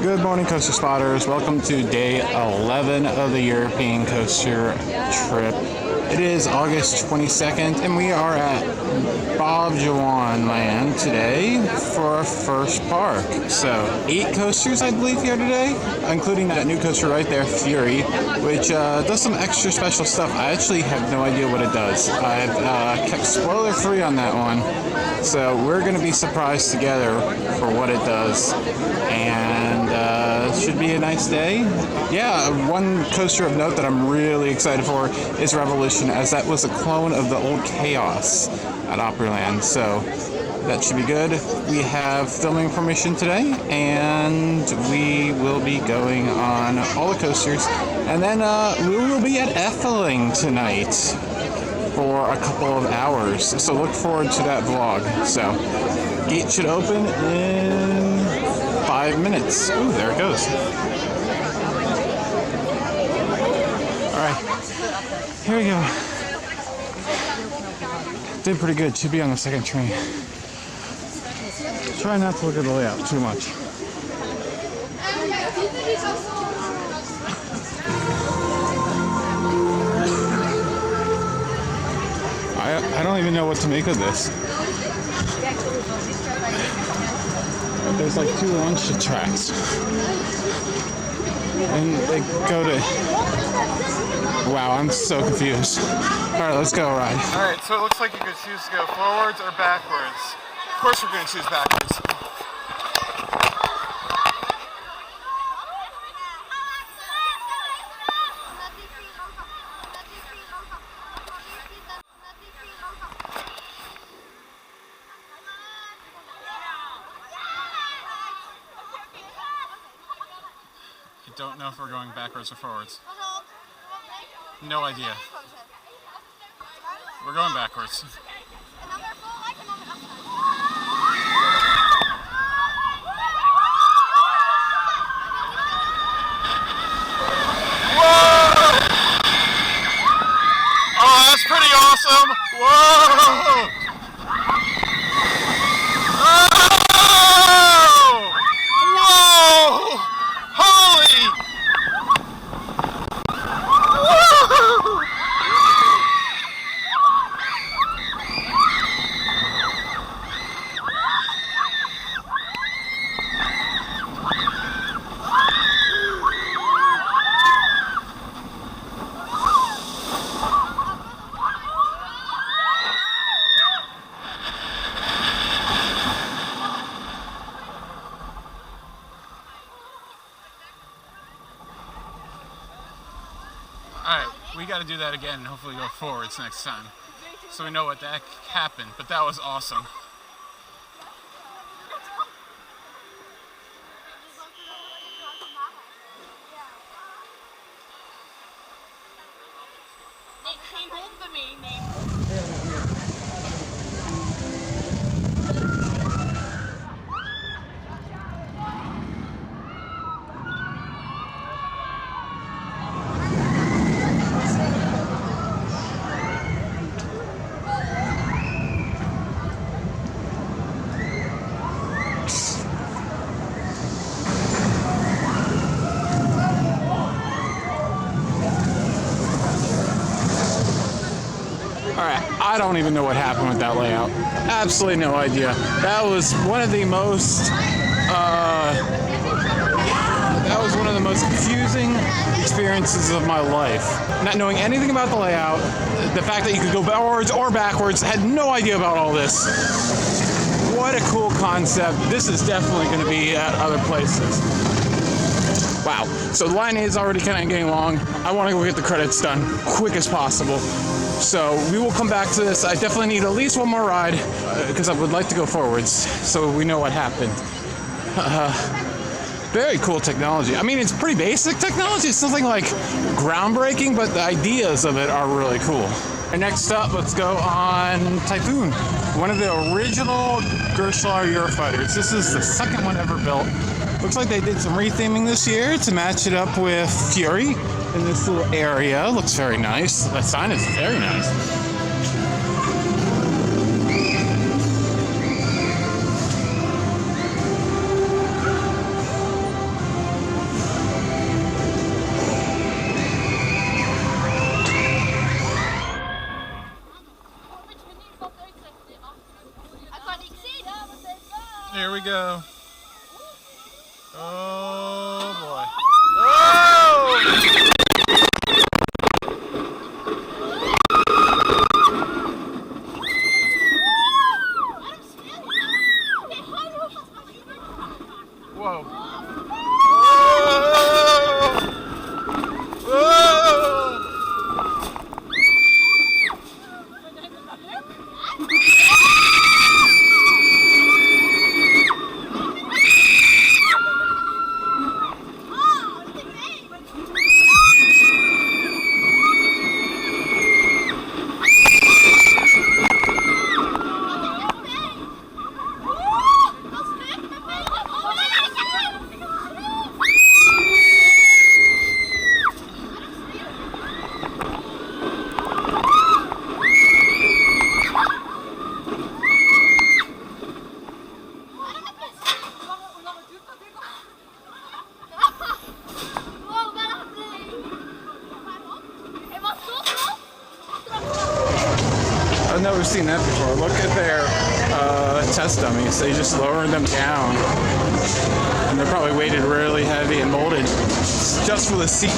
Good morning, coaster spotters. Welcome to day 11 of the European coaster trip. It is August 22nd, and we are at Bobbejaanland today for our first park. So, 8 coasters, I believe, here today, including that new coaster right there, Fury, which does some extra special stuff. I actually have no idea what it does. I've kept spoiler free on that one, so we're going to be surprised together for what it does. And should be a nice day. Yeah, one coaster of note that I'm really excited for is Revolution, as that was a clone of the old Chaos at Opryland, so that should be good. We have filming permission today, and we will be going on all the coasters, and then we will be at Efteling tonight for a couple of hours, so look forward to that vlog. So, gate should open in 5 minutes. Ooh, there it goes. Alright, here we go. Did pretty good. Should be on the second train. Try not to look at the layout too much. I don't even know what to make of this. There's like 2 lunch tracks, and they go to... Wow, I'm so confused. Alright, let's go ride. Alright, so it looks like you could choose to go forwards or backwards. Of course we're going to choose backwards. Don't know if we're going backwards or forwards. No idea. We're going backwards. Whoa! Oh, that's pretty awesome! Whoa! Alright, we got to do that again and hopefully go forwards next time, so we know what the heck happened, but that was awesome. I don't even know what happened with that layout. Absolutely no idea. That was one of the most confusing experiences of my life. Not knowing anything about the layout, the fact that you could go forwards or backwards, had no idea about all this. What a cool concept. This is definitely going to be at other places. Wow. So the line is already kind of getting long. I want to go get the credits done quick as possible. So we will come back to this. I definitely need at least one more ride because I would like to go forwards so we know what happened. Very cool technology. I mean, it's pretty basic technology. It's nothing like groundbreaking, but the ideas of it are really cool. And next up, let's go on Typhoon, one of the original Gershlar Eurofighters. This is the second one ever built. Looks like they did some retheming this year to match it up with Fury in this little area. Looks very nice. That sign is very nice. go. Oh boy. Oh! Whoa. I've never seen that before. Look at their test dummies. They just lowered them down. And they're probably weighted really heavy and molded just for the seat.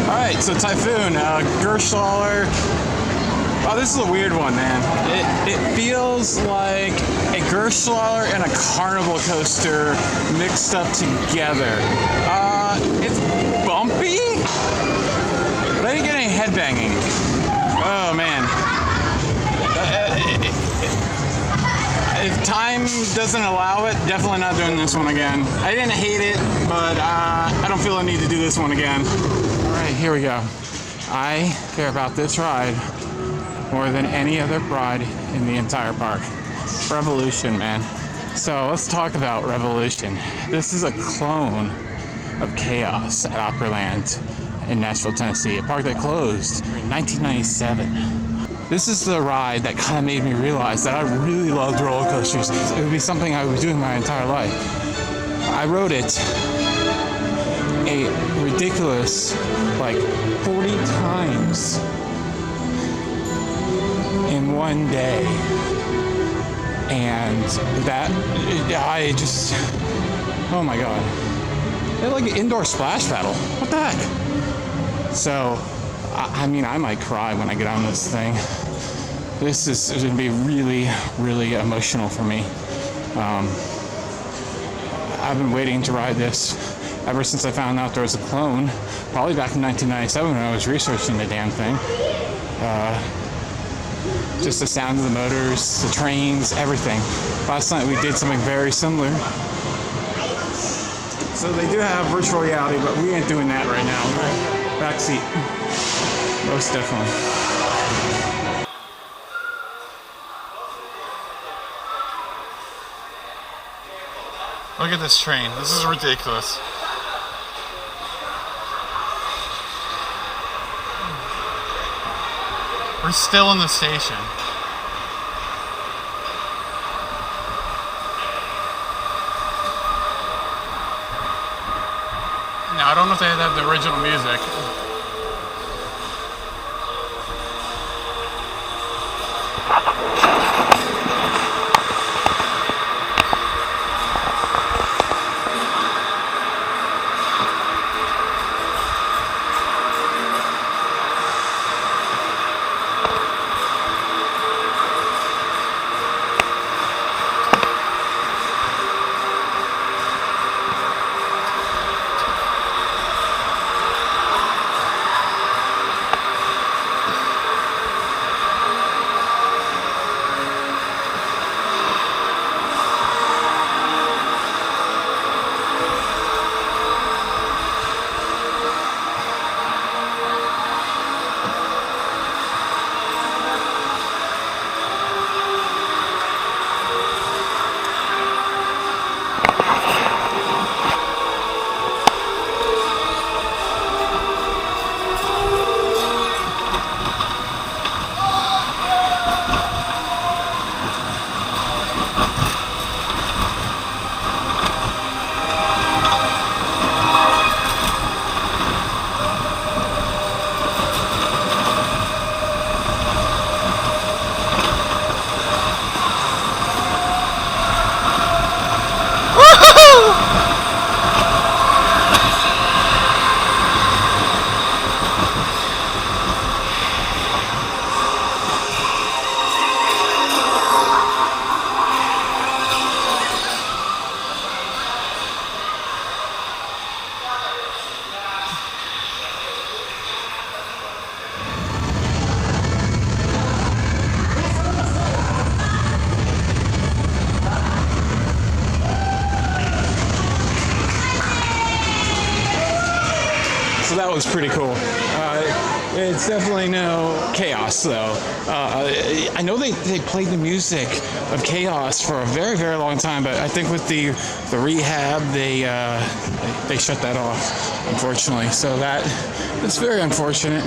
Alright, so Typhoon, Gershlawer. Oh, this is a weird one, man. It feels like a Gershlawer and a carnival coaster mixed up together. It's bumpy, but I didn't get any headbanging. Oh, man. If time doesn't allow it, definitely not doing this one again. I didn't hate it, but I don't feel I need to do this one again. Alright, here we go. I care about this ride more than any other ride in the entire park. Revolution, man. So let's talk about Revolution. This is a clone of Chaos at Opryland in Nashville, Tennessee, a park that closed in 1997. This is the ride that kind of made me realize that I really loved roller coasters. It would be something I would be doing my entire life. I rode it a ridiculous, like 40 times in one day. And that, I just, oh my God. They had like an indoor splash paddle. What the heck? So, I mean, I might cry when I get on this thing. This is going to be really, really emotional for me. I've been waiting to ride this ever since I found out there was a clone, probably back in 1997 when I was researching the damn thing. Just the sound of the motors, the trains, everything. Last night we did something very similar. So they do have virtual reality, but we ain't doing that right now. Backseat. Most definitely. Look at this train. This is ridiculous. We're still in the station. Now, I don't know if they have the original music. was pretty cool. It's definitely no Chaos, though. I know they played the music of Chaos for a very, very long time, but I think with the rehab, they shut that off, unfortunately. So that's very unfortunate.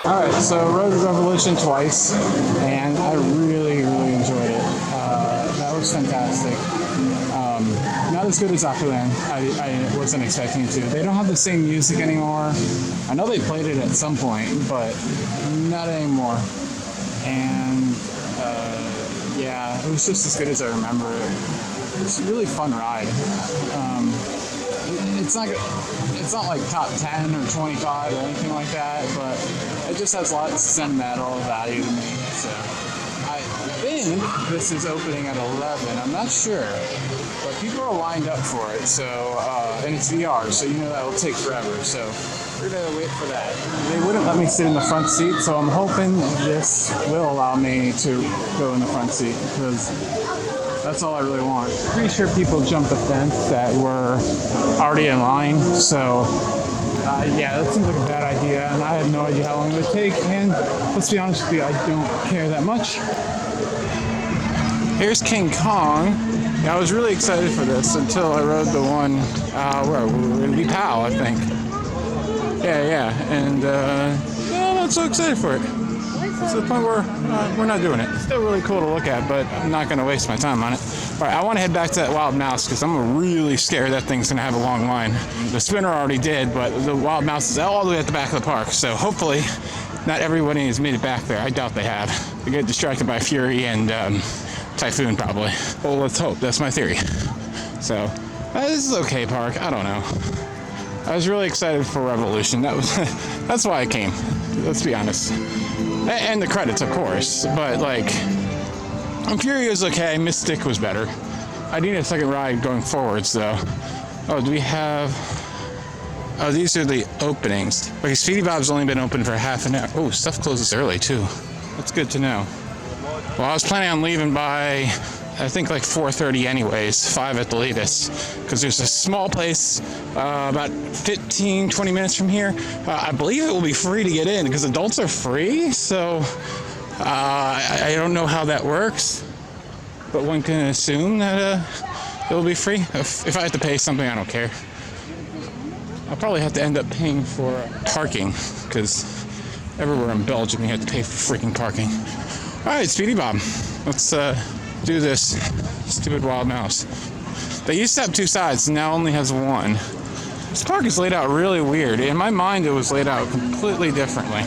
Alright, so I rode Revolution twice, and I really, really enjoyed it. That was fantastic. Not as good as Typhoon. I wasn't expecting to. They don't have the same music anymore. I know they played it at some point, but not anymore. And yeah, it was just as good as I remember it. It's a really fun ride. It's not like top 10 or 25 or anything like that, but it just has lots of sentimental value to me. So I think this is opening at 11. I'm not sure, but people are lined up for it. So and it's VR, so you know that will take forever. So we're gonna wait for that. They wouldn't let me sit in the front seat, so I'm hoping this will allow me to go in the front seat because that's all I really want. Pretty sure people jumped the fence that were already in line, so yeah, that seems like a bad idea, and I have no idea how long it would take, and let's be honest with you, I don't care that much. Here's King Kong. Yeah, I was really excited for this until I rode the one, where we're gonna be PAL, I think. Yeah, and yeah, I'm not so excited for it. To the point where we're not doing it. It's still really cool to look at, but I'm not going to waste my time on it. All right, I want to head back to that Wild Mouse because I'm really scared that thing's going to have a long line. The Spinner already did, but the Wild Mouse is all the way at the back of the park, so hopefully not everybody has made it back there. I doubt they have. They get distracted by Fury and Typhoon probably. Well, let's hope. That's my theory. So this is okay park. I don't know. I was really excited for Revolution. That's why I came. Let's be honest. And the credits, of course, but like, Fury was okay, Mystic was better. I need a second ride going forwards, though. Oh, do we have... Oh, these are the openings. Okay, Speedy Bob's only been open for half an hour. Oh, stuff closes early, too. That's good to know. Well, I was planning on leaving by I think like 4:30 anyways, 5 at the latest, because there's a small place about 15-20 minutes from here. I believe it will be free to get in because adults are free, so I don't know how that works, but one can assume that it will be free. If I have to pay something, I don't care. I'll probably have to end up paying for parking, because everywhere in Belgium you have to pay for freaking parking. Alright, Speedy Bob, let's do this stupid wild mouse. They used to have 2 sides, and now only has 1. This park is laid out really weird. In my mind, it was laid out completely differently.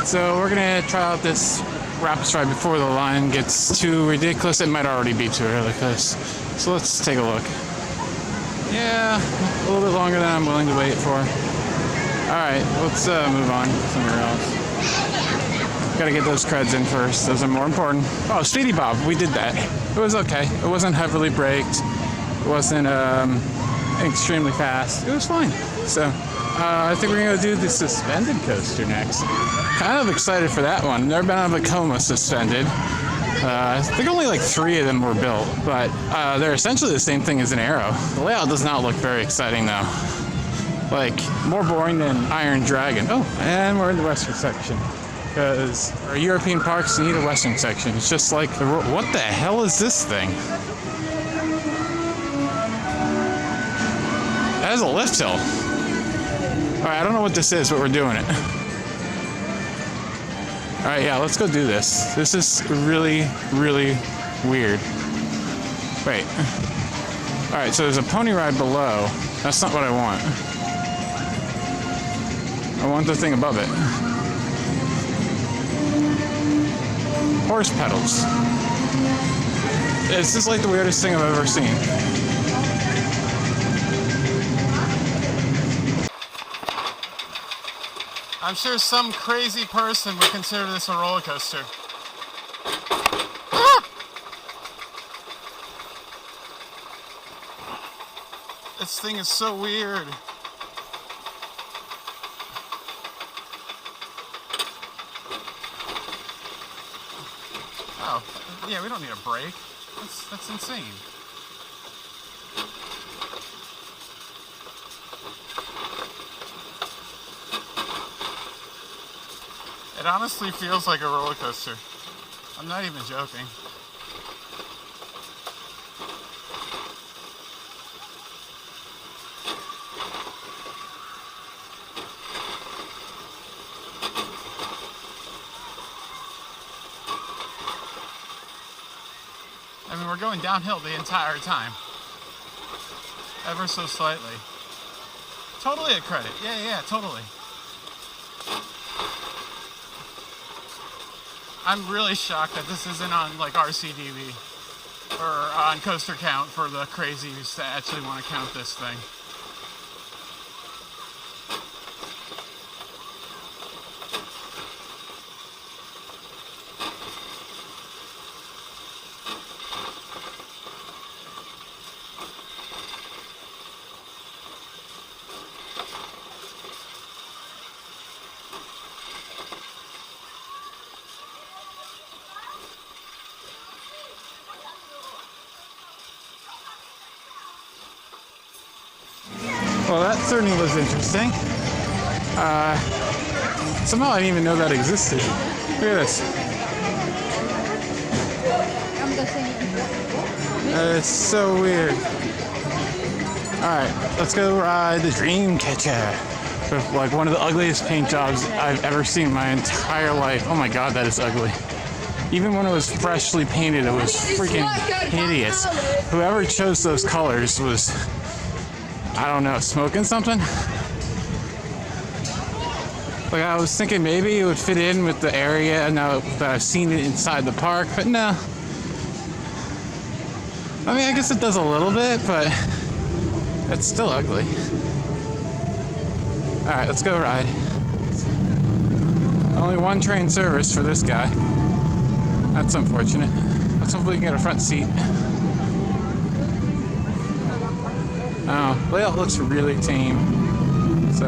So we're gonna try out this rapid ride before the line gets too ridiculous. It might already be too ridiculous. So let's take a look. Yeah, a little bit longer than I'm willing to wait for. Alright, let's move on somewhere else. Gotta get those creds in first. Those are more important. Oh, Speedy Bob, we did that. It was okay. It wasn't heavily braked. It wasn't extremely fast. It was fine. So I think we're gonna do the suspended coaster next. Kind of excited for that one. Never been on Vekoma suspended. I think only like 3 of them were built, but they're essentially the same thing as an Arrow. The layout does not look very exciting though. Like, more boring than Iron Dragon. Oh, and we're in the western section. Because our European parks need a western section. It's just like, what the hell is this thing? That is a lift hill. Alright, I don't know what this is, but we're doing it. Alright, yeah, let's go do this. This is really, really weird. Wait. Alright, so there's a pony ride below. That's not what I want. I want the thing above it. Horse pedals. This is like the weirdest thing I've ever seen. I'm sure some crazy person would consider this a roller coaster. Ah! This thing is so weird. Oh, yeah, we don't need a brake. That's insane. It honestly feels like a roller coaster. I'm not even joking. I mean, we're going downhill the entire time. Ever so slightly. Totally a credit. Yeah, totally. I'm really shocked that this isn't on like RCDB or on Coaster Count for the crazies that actually want to count this thing. Well, that certainly was interesting. Somehow I didn't even know that existed. Look at this. That is so weird. Alright, let's go ride the Dream Catcher. With like one of the ugliest paint jobs I've ever seen in my entire life. Oh my god, that is ugly. Even when it was freshly painted, it was freaking hideous. Whoever chose those colors was, I don't know, smoking something? Like, I was thinking maybe it would fit in with the area now that I've seen it inside the park, but no. I mean, I guess it does a little bit, but it's still ugly. Alright, let's go ride. Only one train service for this guy. That's unfortunate. Let's hopefully get a front seat. Oh, layout looks really tame. So.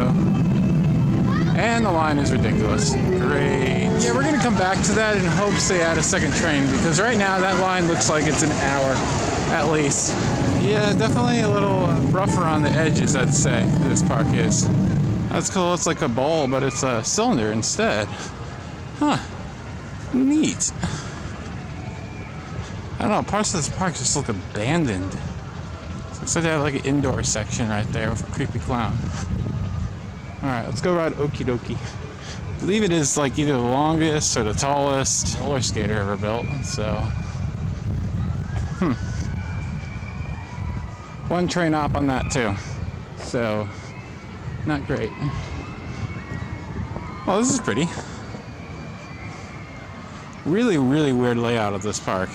And the line is ridiculous. Great. Yeah, we're gonna come back to that in hopes they add a second train, because right now that line looks like it's an hour at least. Yeah, definitely a little rougher on the edges, I'd say, this park is. That's cool, it's like a ball, but it's a cylinder instead. Huh. Neat. I don't know, parts of this park just look abandoned. Looks like they have like an indoor section right there with a creepy clown. Alright, let's go ride Okie Dokie. I believe it is like either the longest or the tallest roller skater ever built, so. One train op on that too. So, not great. Well, this is pretty. Really, really weird layout of this park.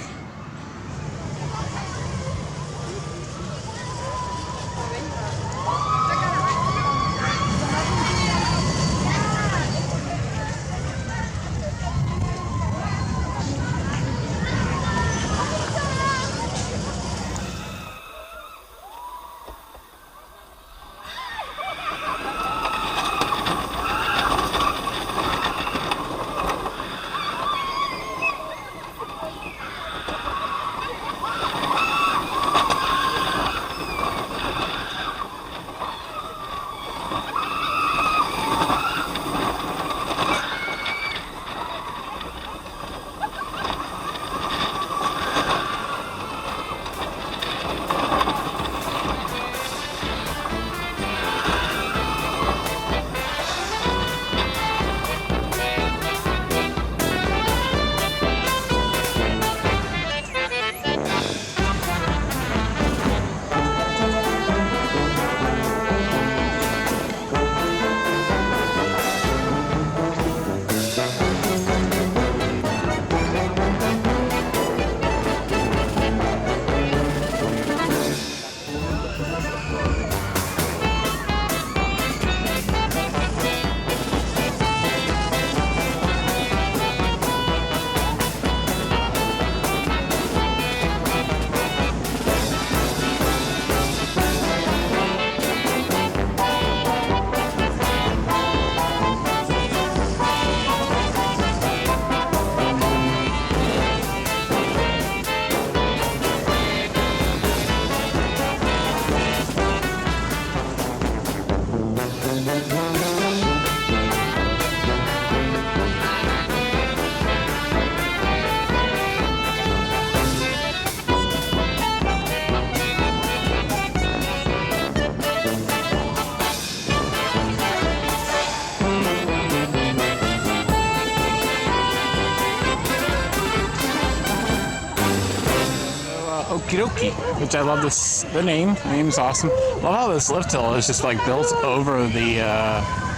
Okie Dokie, which I love this, the name is awesome. Love how this lift hill is just like built over the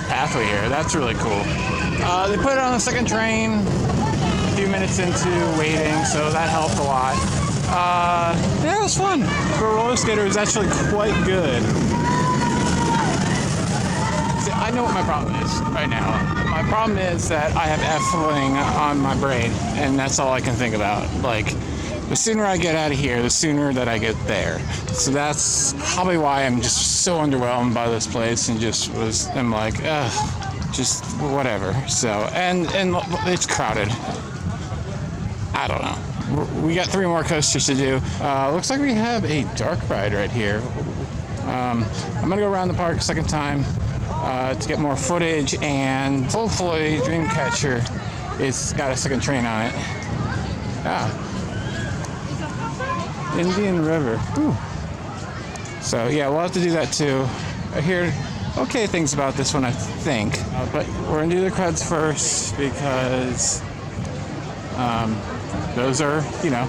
pathway here. That's really cool. They put it on the second train a few minutes into waiting, so that helped a lot. Yeah, it was fun. For a roller skater, it was actually quite good. See, I know what my problem is right now. My problem is that I have F-ling on my brain, and that's all I can think about. Like, the sooner I get out of here, the sooner that I get there. So that's probably why I'm just so underwhelmed by this place, and I'm like, just whatever. So, and it's crowded. I don't know. We got 3 more coasters to do. Looks like we have a dark ride right here. I'm gonna go around the park a second time to get more footage, and hopefully Dreamcatcher it's got a second train on it. Indian River. Ooh. So yeah, we'll have to do that too. I hear okay things about this one, I think. But we're gonna do the creds first because those are, you know,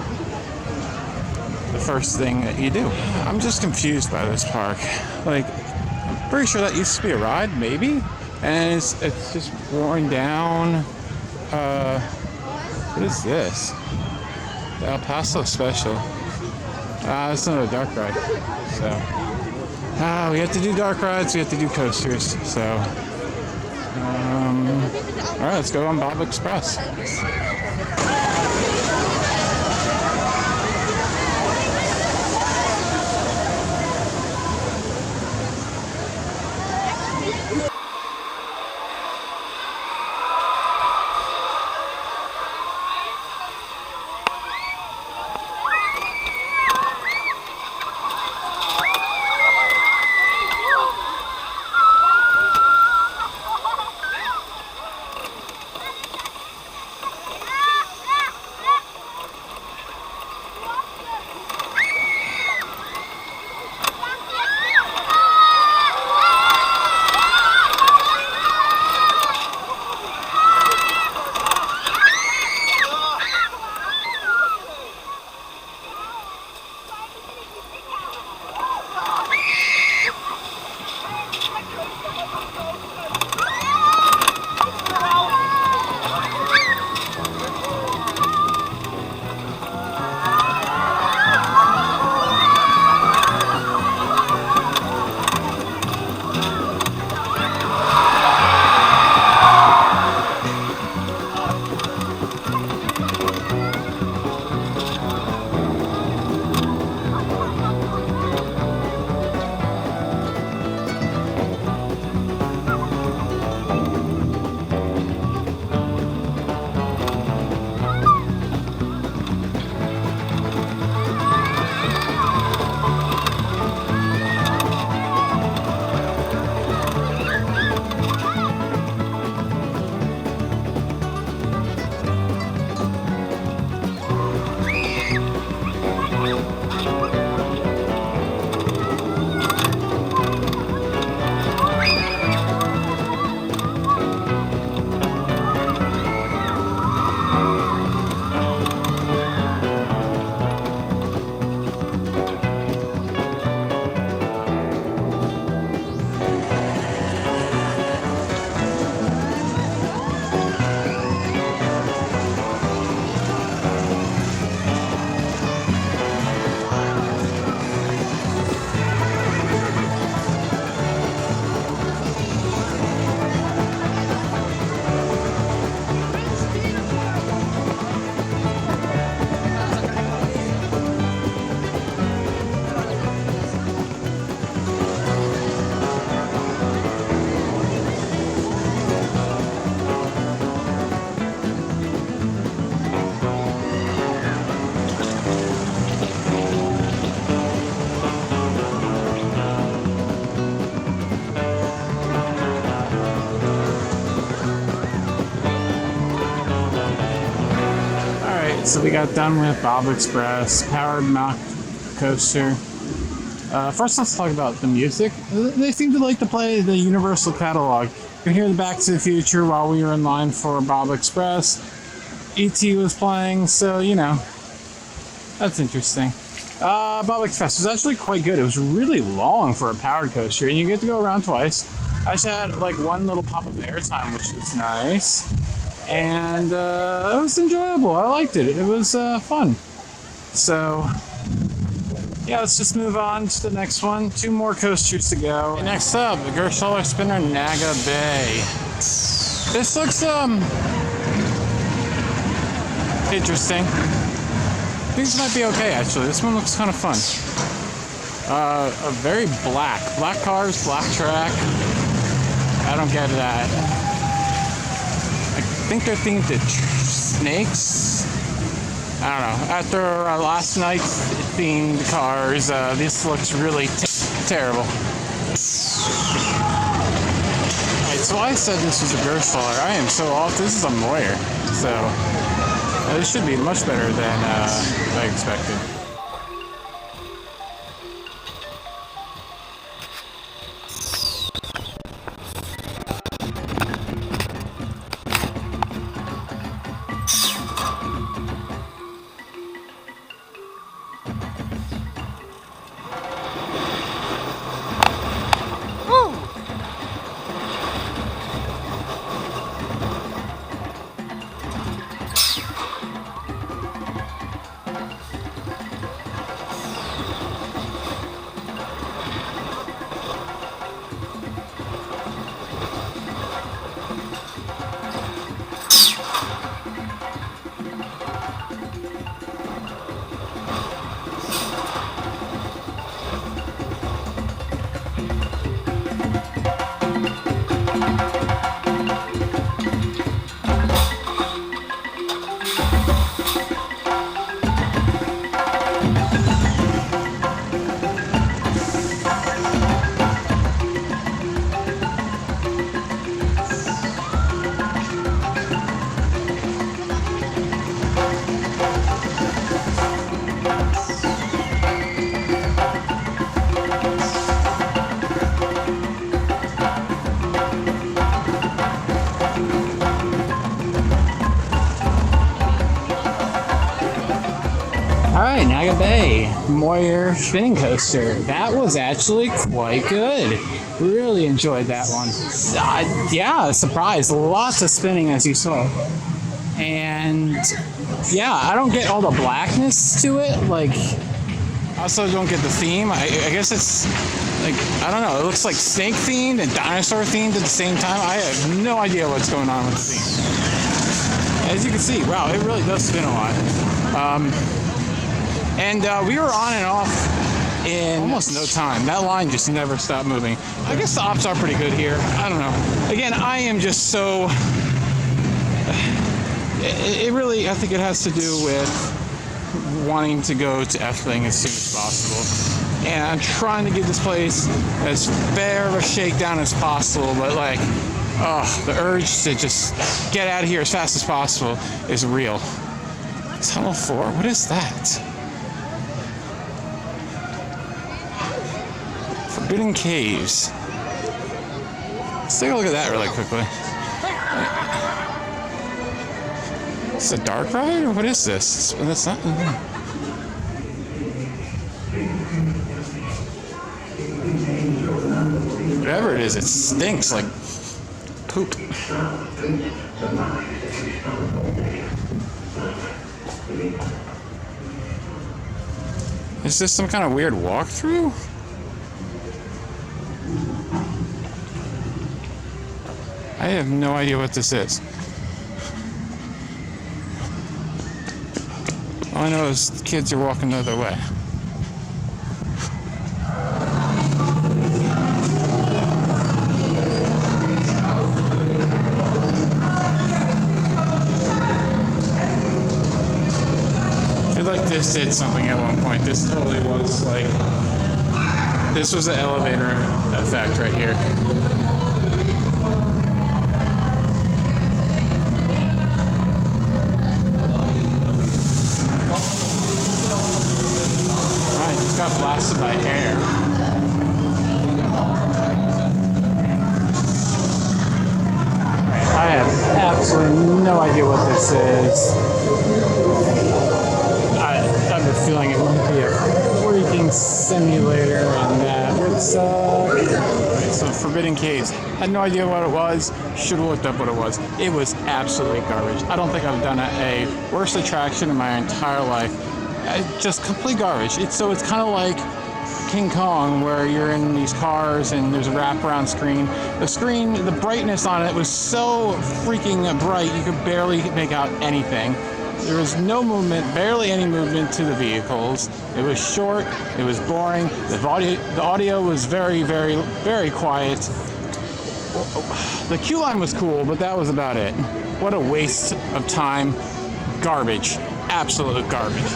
the first thing that you do. I'm just confused by this park. Like, I'm pretty sure that used to be a ride, maybe? And it's just worn down. What is this? The El Paso Special. It's not a dark ride. So, we have to do dark rides, we have to do coasters. So, alright, let's go on Bob Express. So we got done with Bob Express, powered Mack coaster. First, let's talk about the music. They seem to like to play the Universal catalog. You can hear the Back to the Future while we were in line for Bob Express. E.T. was playing, so you know, that's interesting. Bob Express was actually quite good. It was really long for a powered coaster, and you get to go around twice. I just had like one little pop of airtime, which was nice. And it was enjoyable. I liked it. It was fun. So, yeah, let's just move on to the next one. 2 more coasters to go. Okay, next up, the Gershwin Spinner Naga Bay. This looks interesting. These might be okay, actually. This one looks kind of fun. A very black cars, black track. I don't get that. I think they're themed to snakes. I don't know. After our last night's themed cars, this looks really Terrible. Alright, so I said this was a Gerstfaller. I am so off. This is a Maurer. So, this should be much better than I expected. Alright, Naga Bay, Maurer spinning coaster. That was actually quite good. Really enjoyed that one. Yeah, surprise. Lots of spinning as you saw. And yeah, I don't get all the blackness to it. Like, I also don't get the theme. I guess it's like, I don't know. It looks like snake themed and dinosaur themed at the same time. I have no idea what's going on with the theme. As you can see, wow, it really does spin a lot. And we were on and off in almost no time. That line just never stopped moving. I guess the ops are pretty good here. I don't know. Again, I am just so... It really, I think it has to do with wanting to go to F-Thing as soon as possible. And I'm trying to give this place as fair of a shakedown as possible, but like, the urge to just get out of here as fast as possible is real. Tunnel 4, what is that? Forbidden Caves. Let's take a look at that really quickly. Is this a dark ride, or what is this? That's not... Whatever it is, it stinks like poop. Is this some kind of weird walkthrough? I have no idea what this is. All I know is the kids are walking the other way. I feel like this did something at one point. This totally was like... This was the elevator effect right here. Got blasted by air. I have absolutely no idea what this is. I have a feeling it wouldn't be a freaking simulator and that would suck. Right, so Forbidden Caves. Had no idea what it was. Should have looked up what it was. It was absolutely garbage. I don't think I've done a worse attraction in my entire life. Just complete garbage. It's kind of like King Kong, where you're in these cars and there's a wraparound screen. The brightness on it was so freaking bright you could barely make out anything. There was no movement, barely any movement to the vehicles. It was short. It was boring. The audio was very, very, very quiet. The queue line was cool, but that was about it. What a waste of time. Garbage. Absolute garbage.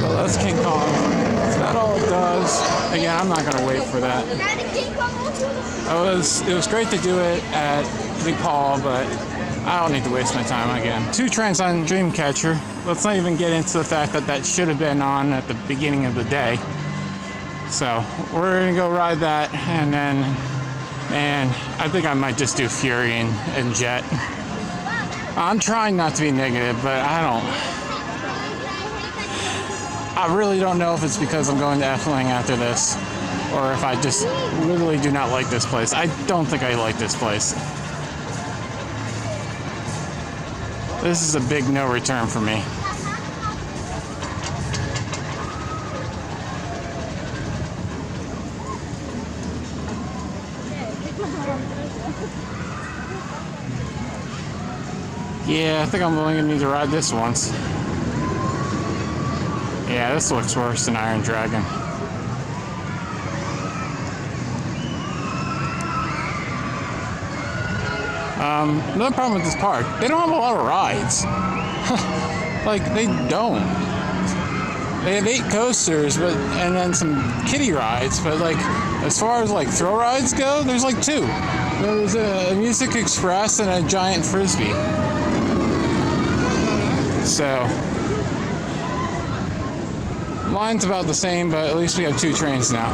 But that's King Kong. That's about all it does. Again, I'm not going to wait for that. It was great to do it at Big Paul, but I don't need to waste my time again. 2 trains on Dreamcatcher. Let's not even get into the fact that that should have been on at the beginning of the day. So we're gonna go ride that, and then, man, I think I might just do Fury and Jet. I'm trying not to be negative, but I really don't know if it's because I'm going to Efteling after this, or if I just literally do not like this place. I don't think I like this place. This is a big no return for me. Yeah, I think I'm only gonna need to ride this once. Yeah, this looks worse than Iron Dragon. Another problem with this park, they don't have a lot of rides. Like, they don't. They have 8 coasters, and then some kiddie rides, but like, as far as like thrill rides go, there's like 2. There's a Music Express and a giant frisbee. So, line's about the same, but at least we have 2 trains now.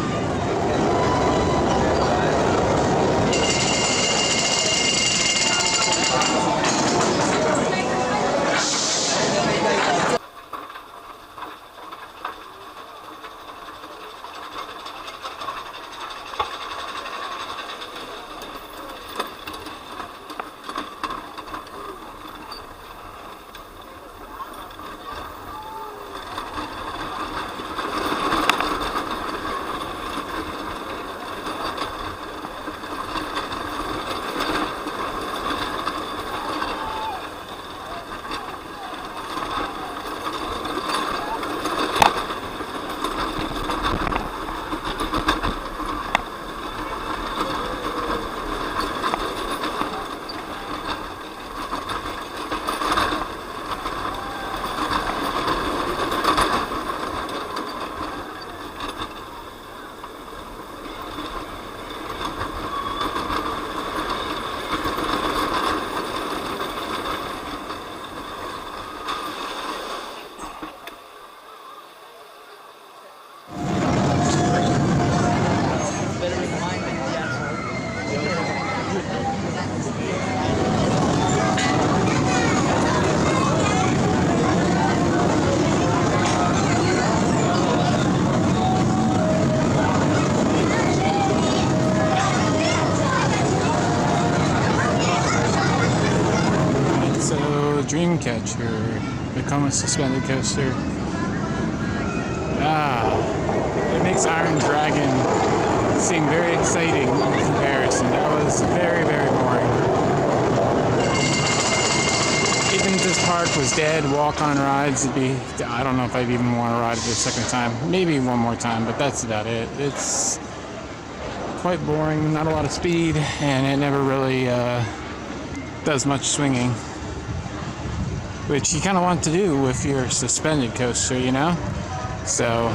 Dreamcatcher, Vekoma suspended coaster. It makes Iron Dragon seem very exciting in comparison. That was very, very boring. Even if this park was dead, walk-on rides, I don't know if I'd even want to ride it a second time. Maybe one more time, but that's about it. It's quite boring, not a lot of speed, and it never really does much swinging, which you kind of want to do with your suspended coaster, you know? So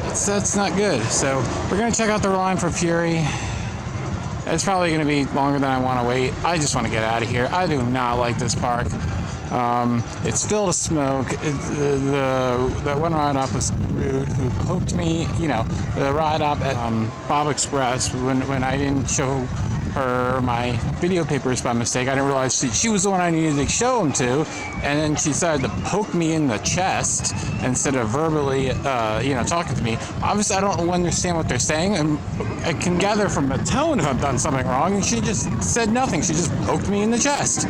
that's not good. So we're going to check out the line for Fury. It's probably going to be longer than I want to wait. I just want to get out of here. I do not like this park. It's filled with smoke. That one ride op was rude, who poked me, you know, the ride op at Bob Express when I didn't show her my video papers by mistake. I didn't realize she was the one I needed to show them to, and then she decided to poke me in the chest instead of verbally, talking to me. Obviously, I don't understand what they're saying, and I can gather from the tone if I've done something wrong, and she just said nothing. She just poked me in the chest.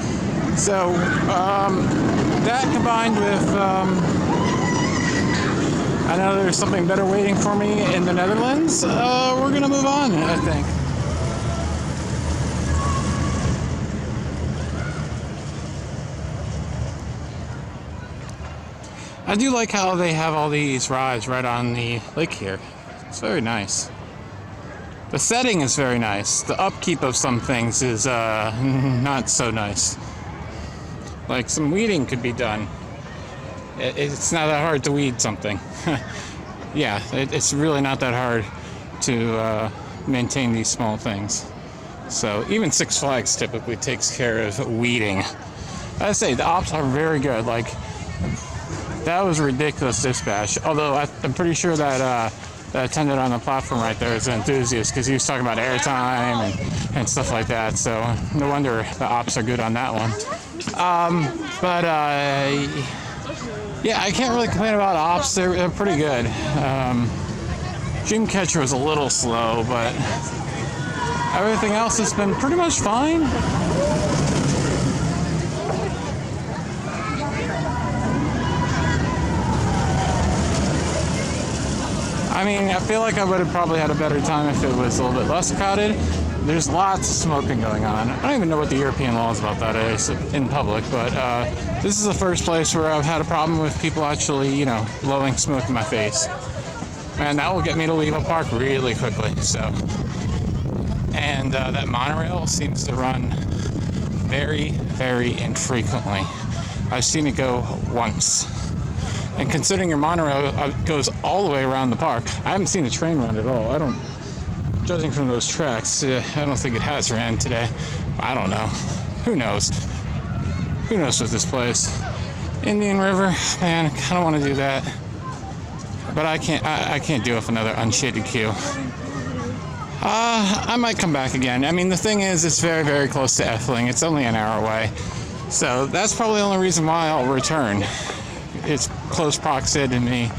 So, that combined with, I know there's something better waiting for me in the Netherlands, we're gonna move on, I think. I do like how they have all these rides right on the lake here. It's very nice. The setting is very nice. The upkeep of some things is not so nice. Like some weeding could be done. It's not that hard to weed something. Yeah, it's really not that hard to maintain these small things. So even Six Flags typically takes care of weeding. I say the ops are very good. Like, that was a ridiculous dispatch. Although I'm pretty sure that the attendant on the platform right there is an enthusiast, because he was talking about airtime and stuff like that. So no wonder the ops are good on that one. Yeah, I can't really complain about ops. They're pretty good. Dreamcatcher was a little slow, but everything else has been pretty much fine. I mean, I feel like I would have probably had a better time if it was a little bit less crowded. There's lots of smoking going on. I don't even know what the European laws about that is in public, but this is the first place where I've had a problem with people actually, you know, blowing smoke in my face. And that will get me to leave a park really quickly, so. And that monorail seems to run very, very infrequently. I've seen it go once. And considering your monorail goes all the way around the park, I haven't seen a train run at all. Judging from those tracks, I don't think it has ran today. I don't know. Who knows? Who knows with this place? Indian River, man, I kind of want to do that. But I can't do it with another unshaded queue. I might come back again. I mean, the thing is, it's very, very close to Efteling. It's only an hour away. So that's probably the only reason why I'll return. It's close proximity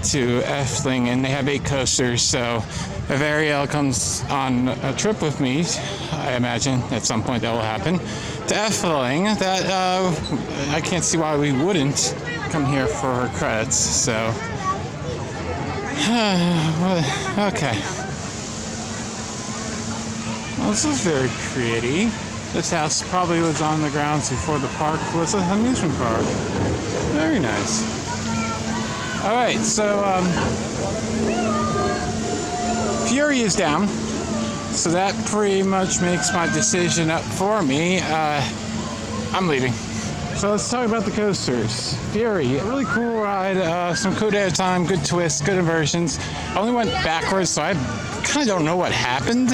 to Efteling, and they have 8 coasters, so if Ariel comes on a trip with me, I imagine at some point that will happen, to Efteling, that I can't see why we wouldn't come here for her credits, so okay. Well, this is very pretty. This house probably was on the grounds before the park was an amusement park. Very nice. All right, so Fury is down, so that pretty much makes my decision up for me. I'm leaving. So let's talk about the coasters. Fury, a really cool ride, some good airtime, good twists, good inversions. I only went backwards, so I kind of don't know what happened.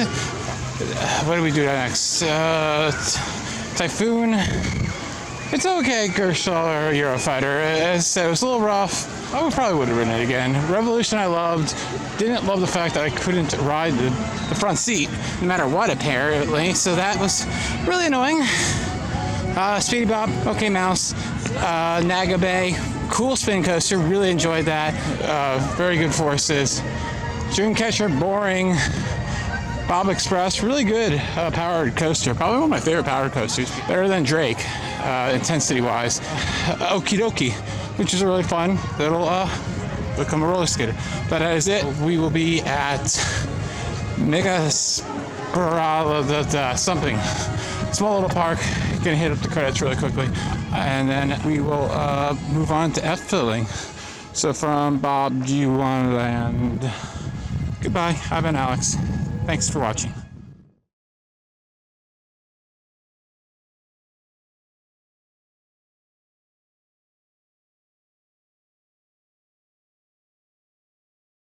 What do we do next? Typhoon. It's okay, Gershall or Eurofighter. As I said, it was a little rough. I probably would have ridden it again. Revolution I loved. Didn't love the fact that I couldn't ride the front seat, no matter what, apparently. So that was really annoying. Speedy Bob, okay Mouse. Naga Bay, cool spin coaster. Really enjoyed that. Very good forces. Dreamcatcher, boring. Bob Express, really good powered coaster. Probably one of my favorite powered coasters. Better than Drake, intensity-wise. Okie dokie, which is a really fun little Vekoma roller skater. But that is it. We will be at Mega something. Small little park. Gonna hit up the credits really quickly. And then we will move on to Efteling. So from Bobbejaanland, goodbye. I've been Alex. Thanks for watching.